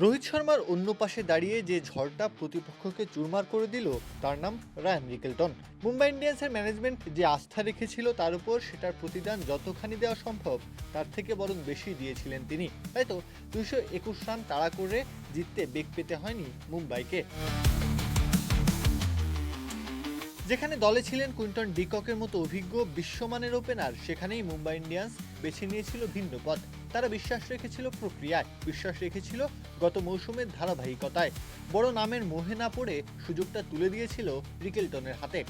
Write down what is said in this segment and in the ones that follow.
রোহিত শর্মার অন্য পাশে দাঁড়িয়ে যে ঝড়টা প্রতিপক্ষকে চুরমার করে দিল তার নাম রায়ান রিকেলটন। মুম্বাই ইন্ডিয়ান্সের ম্যানেজমেন্ট যে আস্থা রেখেছিল তার উপর, সেটার প্রতিদান যতখানি দেওয়া সম্ভব তার থেকে বরং বেশি দিয়েছিলেন তিনি। তাই তো 221 রান তাড়া করে জিততে বেগ পেতে হয়নি মুম্বাইকে। যেখানে দলে ছিলেন কুইন্টন ডিককের মতো অভিজ্ঞ বিশ্বমানের ওপেনার, সেখানেই মুম্বাই ইন্ডিয়ান্স বেছে নিয়েছিল ভিন্ন পথ। তারা বিশ্বাস রেখেছিল প্রক্রিয়ায়, বিশ্বাস রেখেছিল গত মৌসুমের ধারাবাহিকতায়। বড় নামের মোহে না পড়ে সুযোগটা তুলে দিয়েছিল রিকেলটনের হাতে।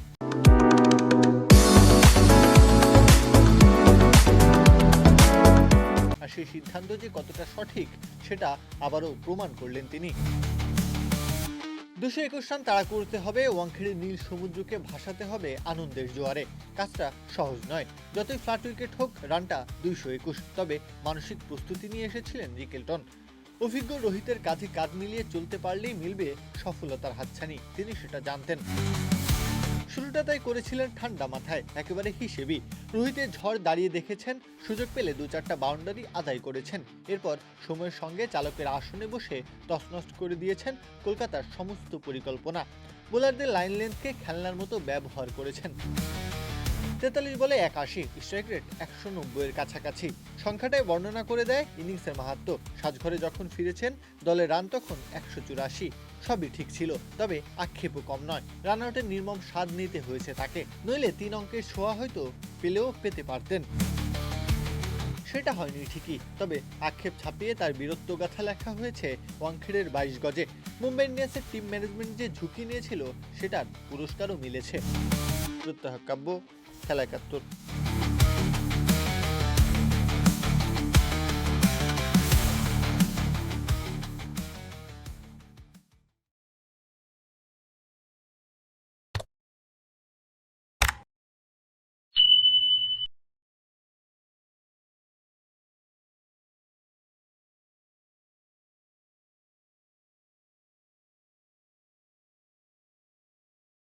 আর সেই সিদ্ধান্ত যে কতটা সঠিক সেটা আবারও প্রমাণ করলেন তিনি। 221 রান তাড়া করতে হবে, ওয়াংখেড়ের নীল সমুদ্রকে ভাসাতে হবে আনন্দের জোয়ারে। কাজটা সহজ নয়। যতই ফ্ল্যাট উইকেট হোক, রানটা 221। তবে মানসিক প্রস্তুতি নিয়ে এসেছিলেন রিকেলটন। অভিজ্ঞ রোহিতের কাঁধে কাঁধ মিলিয়ে চলতে পারলেই মিলবে সফলতার হাতছানি, তিনি সেটা জানতেন। শুরুটা তাই করেছিলেন ঠান্ডা মাথায়, একেবারে হিসেবি। রোহিতের ঝড় দাঁড়িয়ে দেখেছেন, সুযোগ পেলে 2-4টা বাউন্ডারি আদায় করেছেন। এরপর সময়ের সঙ্গে চালকের আসনে বসে তছনছ করে দিয়েছেন কলকাতার সমস্ত পরিকল্পনা। বোলারদের লাইন লেন্থকে খেলনার মতো ব্যবহার করেছেন। 43 বলে 81, স্ট্রাইক রেট 190 এর কাছাকাছি। সংখ্যাটাই বর্ণনা করে দেয় ইনিংসের মাহাত্ম্য। সাজঘরে যখন ফিরেছেন, দলের রান তখন 184। সবই ঠিক ছিল, তবে আক্ষেপও কম নয়। রান আউটের নির্মম স্বাদ নিতে হয়েছে তাকে, নইলে 3 অঙ্কের ছোঁয়া হয়তো পেতে পারতেন। সেটা হয়নি ঠিকই, তবে আক্ষেপ ছাপিয়ে তার বীরত্বগাথা লেখা হয়েছে ওয়াংখেড়ের 22 গজে। মুম্বাই ইন্ডিয়ান্সের টিম ম্যানেজমেন্ট যে ঝুঁকি নিয়েছিল, সেটার পুরস্কারও মিলেছে। প্রত্যহ কাব্য, খেলা 71।